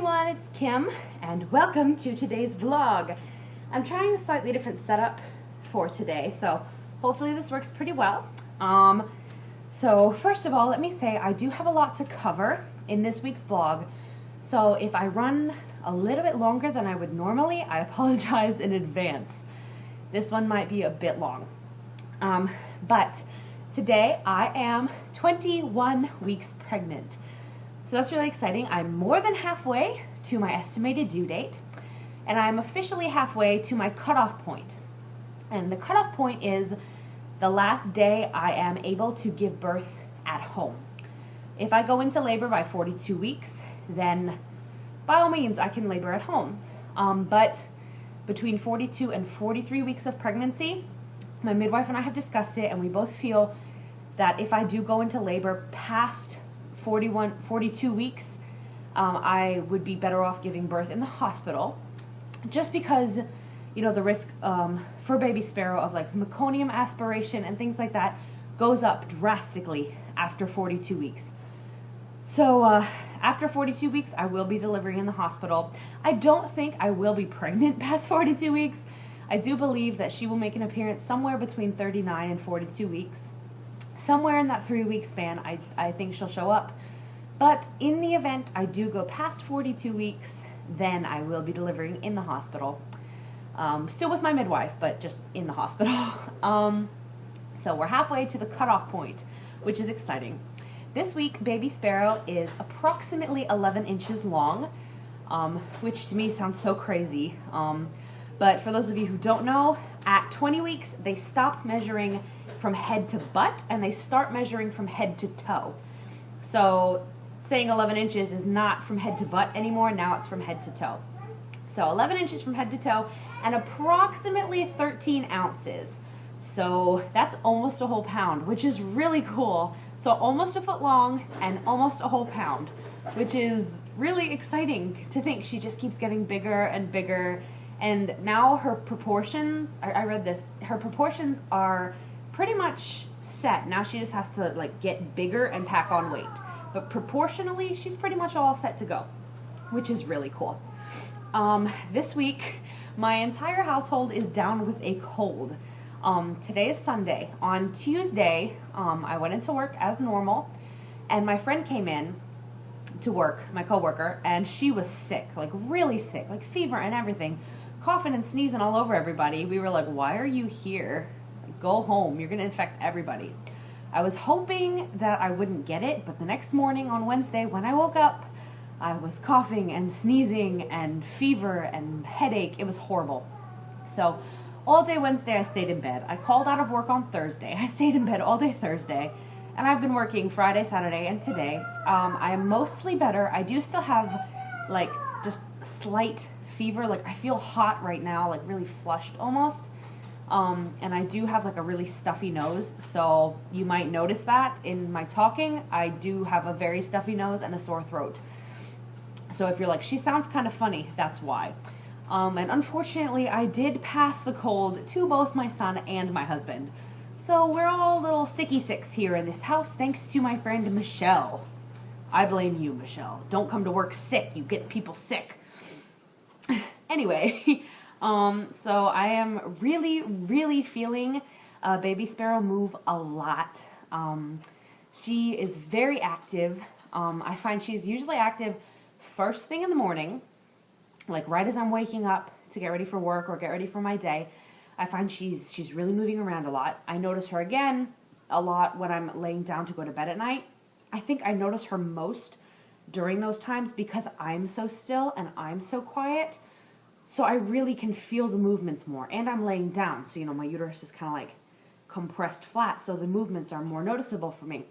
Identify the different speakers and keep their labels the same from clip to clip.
Speaker 1: everyone, it's Kim and welcome to today's vlog. I'm trying a slightly different setup for today, so hopefully this works pretty well. So first of all, let me say I do have a lot to cover in this week's vlog, so if I run a little bit longer than I would normally, I apologize in advance. This one might be a bit long. But today I am 21 weeks pregnant. So that's really exciting. I'm more than halfway to my estimated due date, and I'm officially halfway to my cutoff point. And the cutoff point is the last day I am able to give birth at home. If I go into labor by 42 weeks, then by all means I can labor at home. But between 42 and 43 weeks of pregnancy, my midwife and I have discussed it, and we both feel that if I do go into labor past 42 weeks, I would be better off giving birth in the hospital, just because, you know, the risk for baby sparrow of like meconium aspiration and things like that goes up drastically after 42 weeks. So after 42 weeks, I will be delivering in the hospital. I don't think I will be pregnant past 42 weeks. I do believe that she will make an appearance somewhere between 39 and 42 weeks. Somewhere in that 3-week span, I think she'll show up. But in the event I do go past 42 weeks, then I will be delivering in the hospital. Still with my midwife, but just in the hospital. So we're halfway to the cutoff point, which is exciting. This week, baby sparrow is approximately 11 inches long, which to me sounds so crazy. But for those of you who don't know, at 20 weeks, they stop measuring from head to butt, and they start measuring from head to toe. So saying 11 inches is not from head to butt anymore, now it's from head to toe. So 11 inches from head to toe and approximately 13 ounces. So that's almost a whole pound, which is really cool. So almost a foot long and almost a whole pound, which is really exciting to think she just keeps getting bigger and bigger. And now her proportions, I read this, her proportions are pretty much set. Now she just has to like get bigger and pack on weight. But proportionally, she's pretty much all set to go, which is really cool. This week, my entire household is down with a cold. Today is Sunday. On Tuesday, I went into work as normal, and my friend came in to work, my coworker, and she was sick, like really sick, like fever and everything, coughing and sneezing all over everybody. We were like, why are you here? Like, go home, you're gonna infect everybody. I was hoping that I wouldn't get it, but the next morning on Wednesday when I woke up, I was coughing and sneezing and fever and headache. It was horrible. So all day Wednesday I stayed in bed. I called out of work on Thursday. I stayed in bed all day Thursday, and I've been working Friday, Saturday, and today. I am mostly better. I do still have like just slight fever. Like I feel hot right now, like really flushed almost. And I do have like a really stuffy nose, so you might notice that in my talking. I do have a very stuffy nose and a sore throat. So if you're like, she sounds kind of funny, that's why. And unfortunately, I did pass the cold to both my son and my husband. So we're all little sticky sicks here in this house, thanks to my friend Michelle. I blame you, Michelle. Don't come to work sick, you get people sick. Anyway, so I am really feeling baby sparrow move a lot. She is very active. I find she's usually active first thing in the morning, like right as I'm waking up to get ready for work or get ready for my day. I find she's really moving around a lot. I notice her again a lot when I'm laying down to go to bed at night. I think I notice her most during those times because I'm so still and I'm so quiet. So I really can feel the movements more, and I'm laying down, so you know my uterus is kind of like compressed flat, so the movements are more noticeable for me.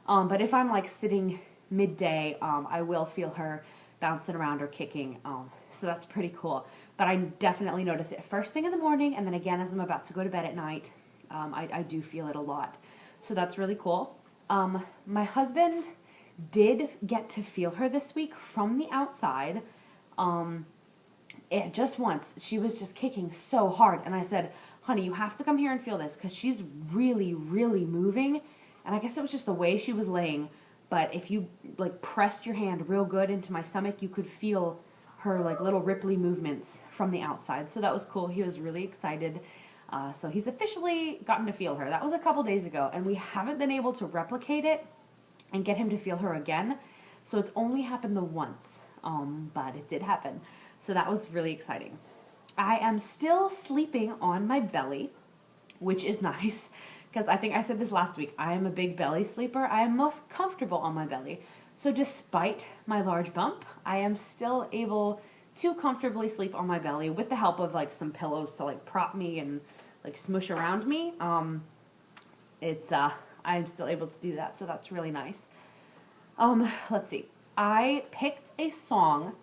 Speaker 1: But if I'm like sitting midday, I will feel her bouncing around or kicking, so that's pretty cool. But I definitely notice it first thing in the morning, and then again as I'm about to go to bed at night. I do feel it a lot, so that's really cool. My husband did get to feel her this week from the outside. Just once, she was just kicking so hard, and I said, honey, you have to come here and feel this, because she's really moving, and I guess it was just the way she was laying, but if you like pressed your hand real good into my stomach, you could feel her like little ripply movements from the outside. So that was cool. He was really excited. So he's officially gotten to feel her. That was a couple days ago, and we haven't been able to replicate it and get him to feel her again. So it's only happened the once, but it did happen. So that was really exciting. I am still sleeping on my belly, which is nice, because I think I said this last week. I am a big belly sleeper. I am most comfortable on my belly. So despite my large bump, I am still able to comfortably sleep on my belly with the help of like some pillows to like prop me and like smush around me. I'm still able to do that, so that's really nice. Let's see. I picked a song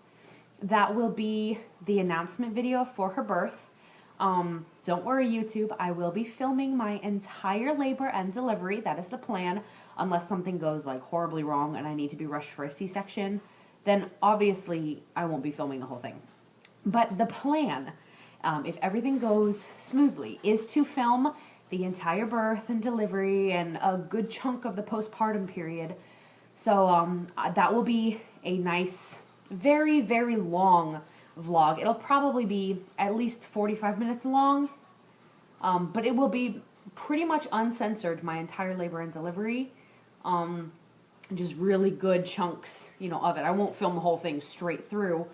Speaker 1: that will be the announcement video for her birth. Don't worry, YouTube, I will be filming my entire labor and delivery. That is the plan, unless something goes like horribly wrong and I need to be rushed for a C-section. Then obviously I won't be filming the whole thing. But the plan, if everything goes smoothly, is to film the entire birth and delivery and a good chunk of the postpartum period. So that will be a nice, very, very long vlog. It'll probably be at least 45 minutes long, but it will be pretty much uncensored, my entire labor and delivery. Just really good chunks, of it. I won't film the whole thing straight through.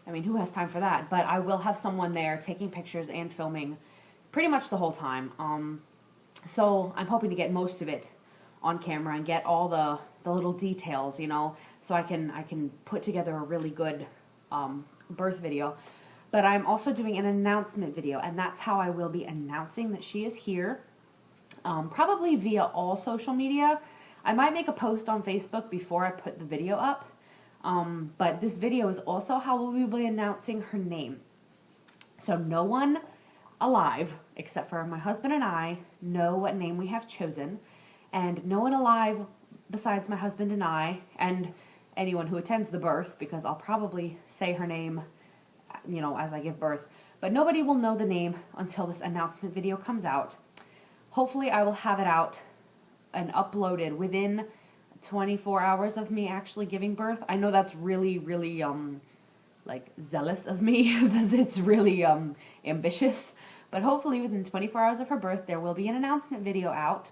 Speaker 1: I mean, who has time for that? But I will have someone there taking pictures and filming pretty much the whole time. So I'm hoping to get most of it on camera and get all the little details, so I can put together a really good birth video. But I'm also doing an announcement video, and that's how I will be announcing that she is here, probably via all social media. I might make a post on Facebook before I put the video up, but this video is also how we will be announcing her name. So no one alive, except for my husband and I, know what name we have chosen, and no one alive besides my husband and I, and anyone who attends the birth, because I'll probably say her name, as I give birth, but nobody will know the name until this announcement video comes out. Hopefully I will have it out and uploaded within 24 hours of me actually giving birth. I know that's really, really, zealous of me. It's really, ambitious. But hopefully within 24 hours of her birth, there will be an announcement video out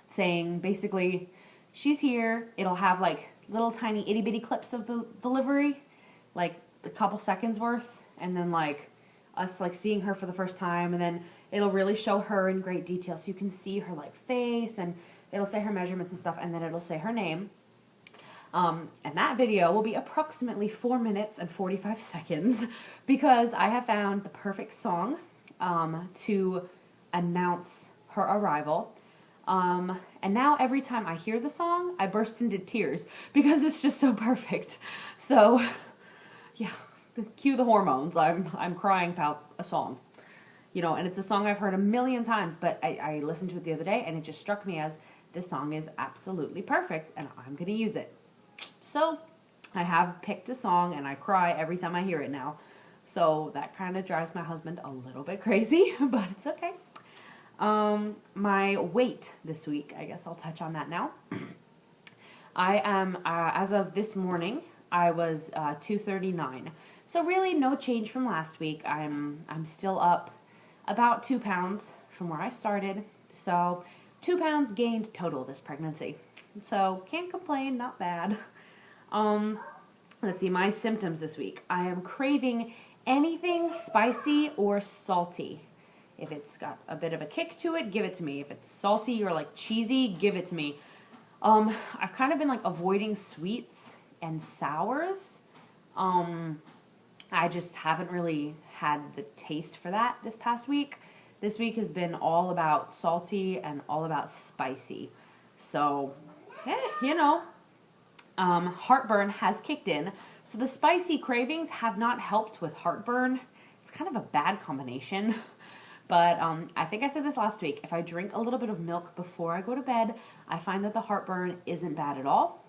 Speaker 1: saying, basically, she's here. It'll have, little tiny itty-bitty clips of the delivery, like a couple seconds worth, and then, us, seeing her for the first time, and then it'll really show her in great detail, so you can see her, face, and it'll say her measurements and stuff, and then it'll say her name. And that video will be approximately 4 minutes and 45 seconds, because I have found the perfect song to announce her arrival. And now every time I hear the song, I burst into tears, because it's just so perfect. So, yeah, cue the hormones. I'm crying about a song. And it's a song I've heard a million times, but I listened to it the other day, and it just struck me as, this song is absolutely perfect, and I'm going to use it. So, I have picked a song, and I cry every time I hear it now. So, that kind of drives my husband a little bit crazy, but it's okay. My weight this week, I guess I'll touch on that now. I am, as of this morning, I was 239. So really no change from last week. I'm still up about 2 pounds from where I started. So 2 pounds gained total this pregnancy. So can't complain, not bad. Let's see, my symptoms this week. I am craving anything spicy or salty. If it's got a bit of a kick to it, give it to me. If it's salty or cheesy, give it to me. I've kind of been avoiding sweets and sours. I just haven't really had the taste for that this past week. This week has been all about salty and all about spicy. So, heartburn has kicked in. So the spicy cravings have not helped with heartburn. It's kind of a bad combination. But I think I said this last week. If I drink a little bit of milk before I go to bed, I find that the heartburn isn't bad at all.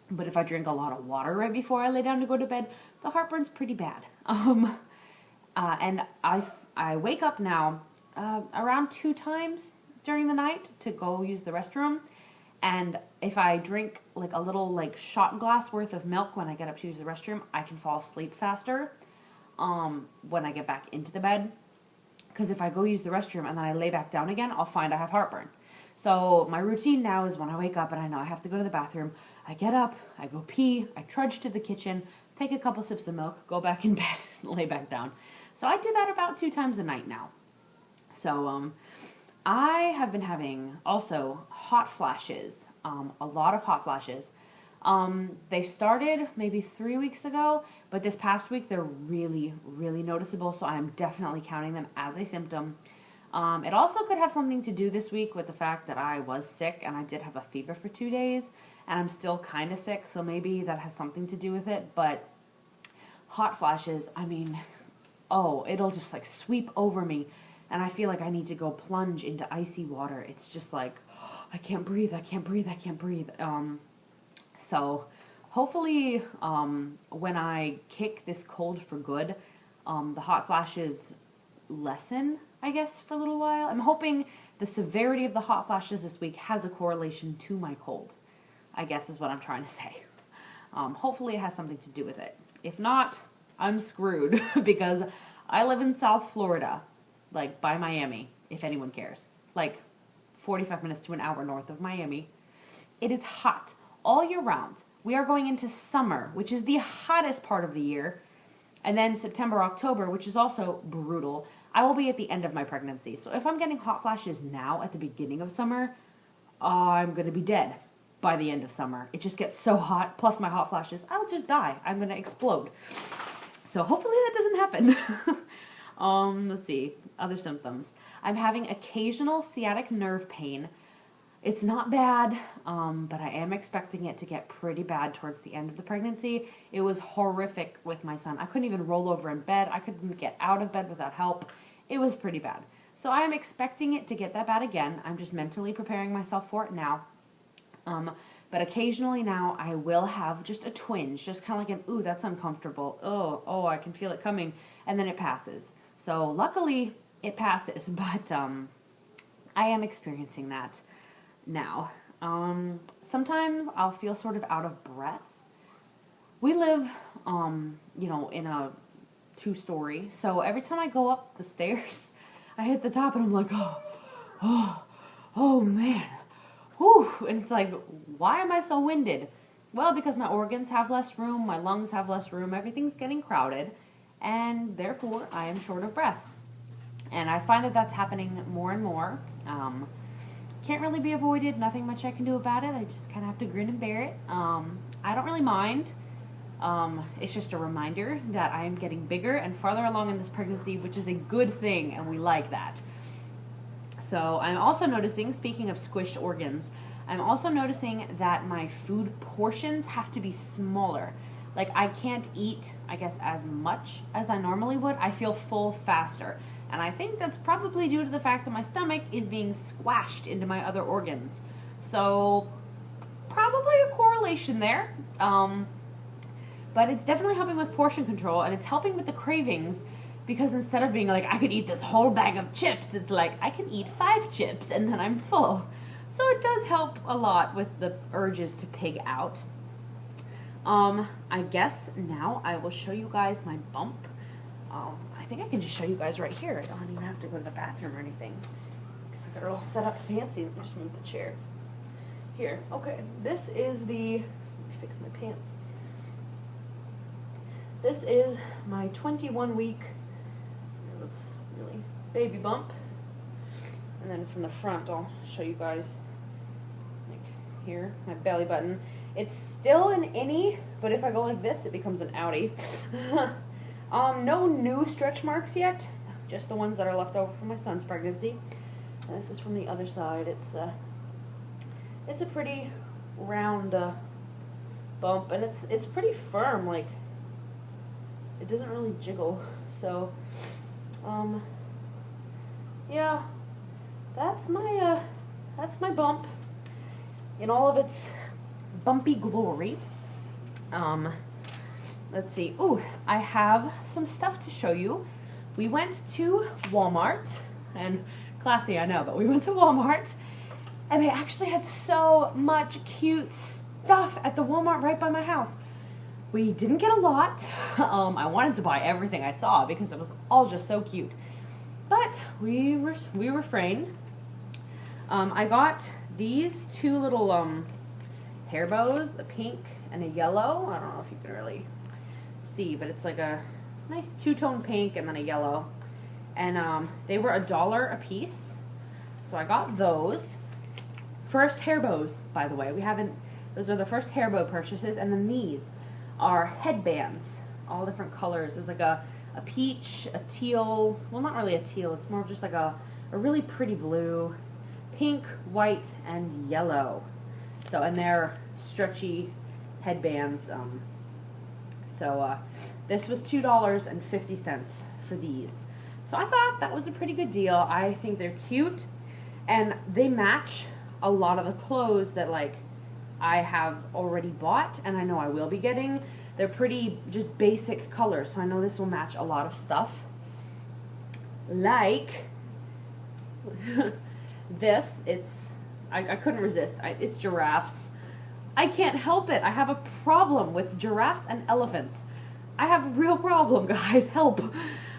Speaker 1: But if I drink a lot of water right before I lay down to go to bed, the heartburn's pretty bad. And I wake up now around 2 times during the night to go use the restroom. And if I drink like a little like shot glass worth of milk when I get up to use the restroom, I can fall asleep faster when I get back into the bed. Because if I go use the restroom and then I lay back down again, I'll find I have heartburn. So my routine now is when I wake up and I know I have to go to the bathroom, I get up, I go pee, I trudge to the kitchen, take a couple sips of milk, go back in bed, and lay back down. So I do that about 2 times a night now. So I have been having also hot flashes, a lot of hot flashes. They started maybe 3 weeks ago, but this past week they're really, really noticeable, so I'm definitely counting them as a symptom. It also could have something to do this week with the fact that I was sick and I did have a fever for 2 days, and I'm still kind of sick, so maybe that has something to do with it. But hot flashes, I mean, oh, it'll just like sweep over me, and I feel like I need to go plunge into icy water. It's just like, oh, I can't breathe, I can't breathe, I can't breathe. So hopefully when I kick this cold for good, the hot flashes lessen, I guess, for a little while. I'm hoping the severity of the hot flashes this week has a correlation to my cold, I guess is what I'm trying to say. Hopefully it has something to do with it. If not, I'm screwed because I live in South Florida, like by Miami, if anyone cares. Like 45 minutes to an hour north of Miami. It is hot all year round. We are going into summer, which is the hottest part of the year. And then September, October, which is also brutal. I will be at the end of my pregnancy. So if I'm getting hot flashes now at the beginning of summer, I'm going to be dead by the end of summer. It just gets so hot, plus my hot flashes, I'll just die. I'm going to explode. So hopefully that doesn't happen. Let's see, other symptoms. I'm having occasional sciatic nerve pain. It's not bad, but I am expecting it to get pretty bad towards the end of the pregnancy. It was horrific with my son. I couldn't even roll over in bed. I couldn't get out of bed without help. It was pretty bad. So I am expecting it to get that bad again. I'm just mentally preparing myself for it now. But occasionally now I will have just a twinge, just kind of like an, ooh, that's uncomfortable. Oh, I can feel it coming. And then it passes. So luckily it passes, but I am experiencing that now. Sometimes I'll feel sort of out of breath. We live, you know, in a 2-story, so every time I go up the stairs, I hit the top and I'm like, oh man, whew, and it's like, why am I so winded? Well, because my organs have less room, my lungs have less room, everything's getting crowded, and therefore I am short of breath. And I find that that's happening more and more. Can't really be avoided, nothing much I can do about it. I just kind of have to grin and bear it. I don't really mind. It's just a reminder that I am getting bigger and farther along in this pregnancy, which is a good thing, and we like that. So I'm also noticing, speaking of squished organs, I'm also noticing that my food portions have to be smaller. Like I can't eat, I guess, as much as I normally would. I feel full faster. And I think that's probably due to the fact that my stomach is being squashed into my other organs. So probably a correlation there. But it's definitely helping with portion control, and it's helping with the cravings, because instead of being like, I could eat this whole bag of chips, it's like, I can eat 5 chips and then I'm full. So it does help a lot with the urges to pig out. I guess now I will show you guys my bump. I think I can just show you guys right here. I don't even have to go to the bathroom or anything, because I got it all set up fancy. Let me just move the chair. Here, okay, this is the, let me fix my pants. This is my 21-week, that's really baby bump. And then from the front, I'll show you guys, like here, my belly button. It's still an innie, but if I go like this, it becomes an outie. No new stretch marks yet, just the ones that are left over from my son's pregnancy. And this is from the other side. It's a pretty round bump, and it's pretty firm. Like, it doesn't really jiggle. So, yeah, that's my bump in all of its bumpy glory. Let's see. Ooh, I have some stuff to show you. We went to Walmart, and classy, I know, but we went to Walmart, And they actually had so much cute stuff at the Walmart right by my house. We didn't get a lot. I wanted to buy everything I saw because it was all just so cute. But we refrained. I got these two little hair bows, a pink and a yellow. I don't know if you can really see, but it's like a nice two-tone pink and then a yellow. And they were $1 a piece. So I got those. First hair bows, by the way. Those are the first hair bow purchases. And then these are headbands, all different colors. There's like a peach, a teal, well, not really a teal, it's more of just like a really pretty blue, pink, white, and yellow. So, and they're stretchy headbands. This was $2.50 for these. So I thought that was a pretty good deal. I think they're cute, and they match a lot of the clothes that like I have already bought, and I know I will be getting. They're pretty just basic colors, so I know this will match a lot of stuff. Like this, I couldn't resist. It's giraffes. I can't help it. I have a problem with giraffes and elephants. I have a real problem, guys. Help.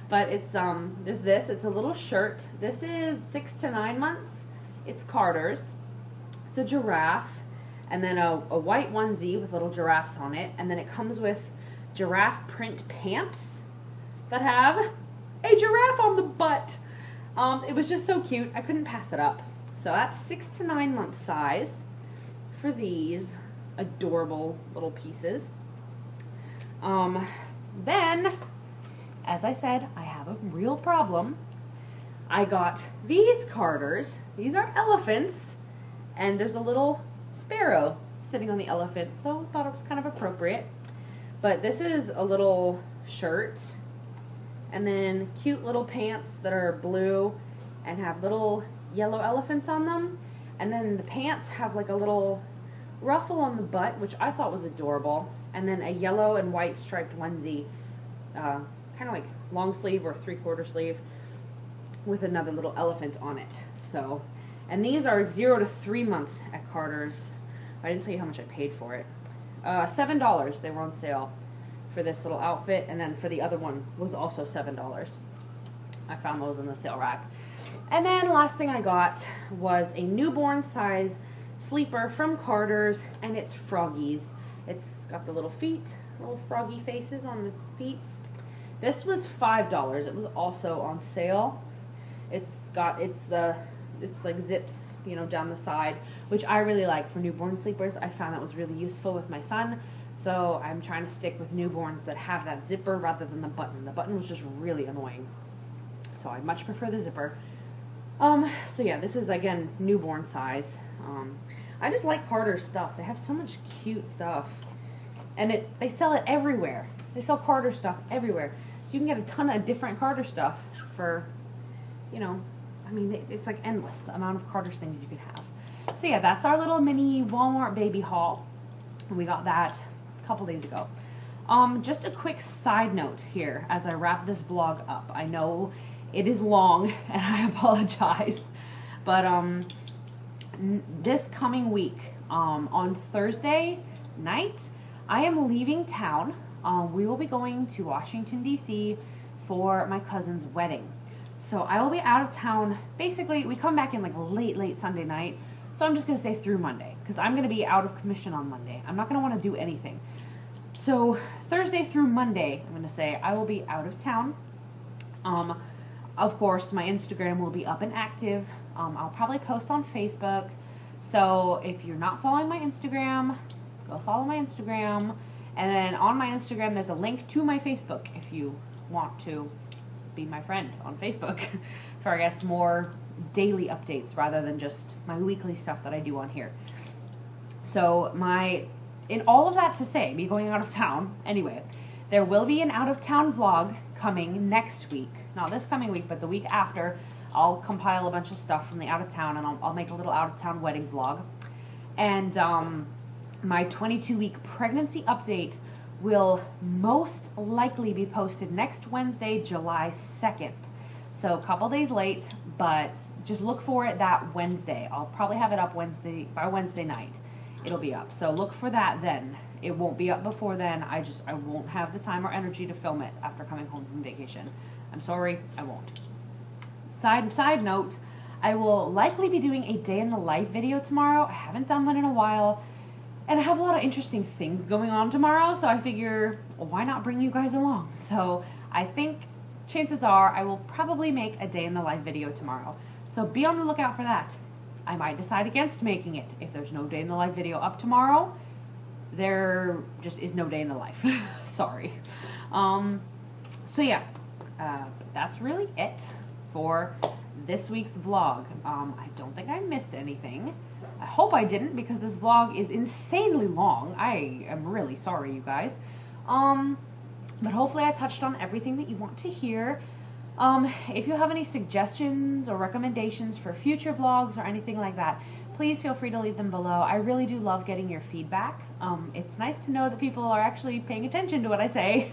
Speaker 1: But it's there's this. It's a little shirt. This is 6 to 9 months. It's Carter's. It's a giraffe. And then a white onesie with little giraffes on it. And then it comes with giraffe print pants that have a giraffe on the butt. It was just so cute. I couldn't pass it up. So that's 6 to 9 month size for these adorable little pieces. Then, as I said, I have a real problem. I got these Carters. These are elephants. And there's a little sparrow sitting on the elephant, so I thought it was kind of appropriate. But this is a little shirt, and then cute little pants that are blue and have little yellow elephants on them. And then the pants have like a little ruffle on the butt, which I thought was adorable. And then a yellow and white striped onesie, kind of like long sleeve or 3/4 sleeve with another little elephant on it. So, and these are 0 to 3 months at Carter's. I didn't tell you how much I paid for it. $7. They were on sale for this little outfit, and then for the other one was also $7. I found those in the sale rack. And then last thing I got was a newborn size sleeper from Carter's, and it's Froggies. It's got the little feet, little froggy faces on the feet. This was $5. It was also on sale. It's like zips, you know, down the side, which I really like for newborn sleepers. I found that was really useful with my son. So I'm trying to stick with newborns that have that zipper rather than the button. The button was just really annoying. So I much prefer the zipper. So yeah, this is again newborn size. I just like Carter's stuff. They have so much cute stuff. And they sell it everywhere. They sell Carter stuff everywhere. So you can get a ton of different Carter stuff for, you know, I mean, it's like endless, the amount of Carter's things you can have. So yeah, that's our little mini Walmart baby haul. And we got that a couple days ago. Just a quick side note here as I wrap this vlog up. I know it is long and I apologize. But this coming week, on Thursday night, I am leaving town. We will be going to Washington, D.C. for my cousin's wedding. So I will be out of town. Basically, we come back in like late Sunday night. So I'm just going to say through Monday, because I'm going to be out of commission on Monday. I'm not going to want to do anything. So Thursday through Monday, I'm going to say I will be out of town. Of course, my Instagram will be up and active. I'll probably post on Facebook. So if you're not following my Instagram, go follow my Instagram. And then on my Instagram, there's a link to my Facebook if you want to be my friend on Facebook for, I guess, more daily updates rather than just my weekly stuff that I do on here. So in all of that to say, me going out of town, anyway, there will be an out of town vlog coming next week. Not this coming week, but the week after. I'll compile a bunch of stuff from the out of town, and I'll make a little out of town wedding vlog. And my 22-week pregnancy update will most likely be posted next Wednesday, July 2nd. So a couple days late, but just look for it that Wednesday. I'll probably have it up by Wednesday night. It'll be up. So look for that then. It won't be up before then. I won't have the time or energy to film it after coming home from vacation. I'm sorry, I won't. Side note, I will likely be doing a day in the life video tomorrow. I haven't done one in a while, and I have a lot of interesting things going on tomorrow, so I figure, well, why not bring you guys along? So I think chances are I will probably make a day in the life video tomorrow. So be on the lookout for that. I might decide against making it. If there's no day in the life video up tomorrow, there just is no day in the life. Sorry. So yeah, that's really it for this week's vlog. I don't think I missed anything. I hope I didn't, because this vlog is insanely long. I am really sorry, you guys. But hopefully I touched on everything that you want to hear. If you have any suggestions or recommendations for future vlogs or anything like that, please feel free to leave them below. I really do love getting your feedback. It's nice to know that people are actually paying attention to what I say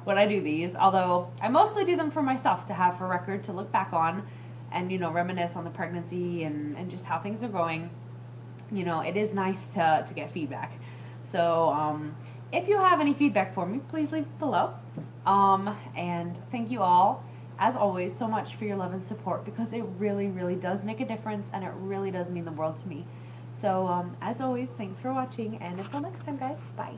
Speaker 1: when I do these, although I mostly do them for myself to have for record to look back on and, you know, reminisce on the pregnancy and just how things are going. You know, it is nice to get feedback. So, if you have any feedback for me, please leave it below. And thank you all, as always, so much for your love and support, because it really, really does make a difference, and it really does mean the world to me. So, as always, thanks for watching, and until next time, guys, bye.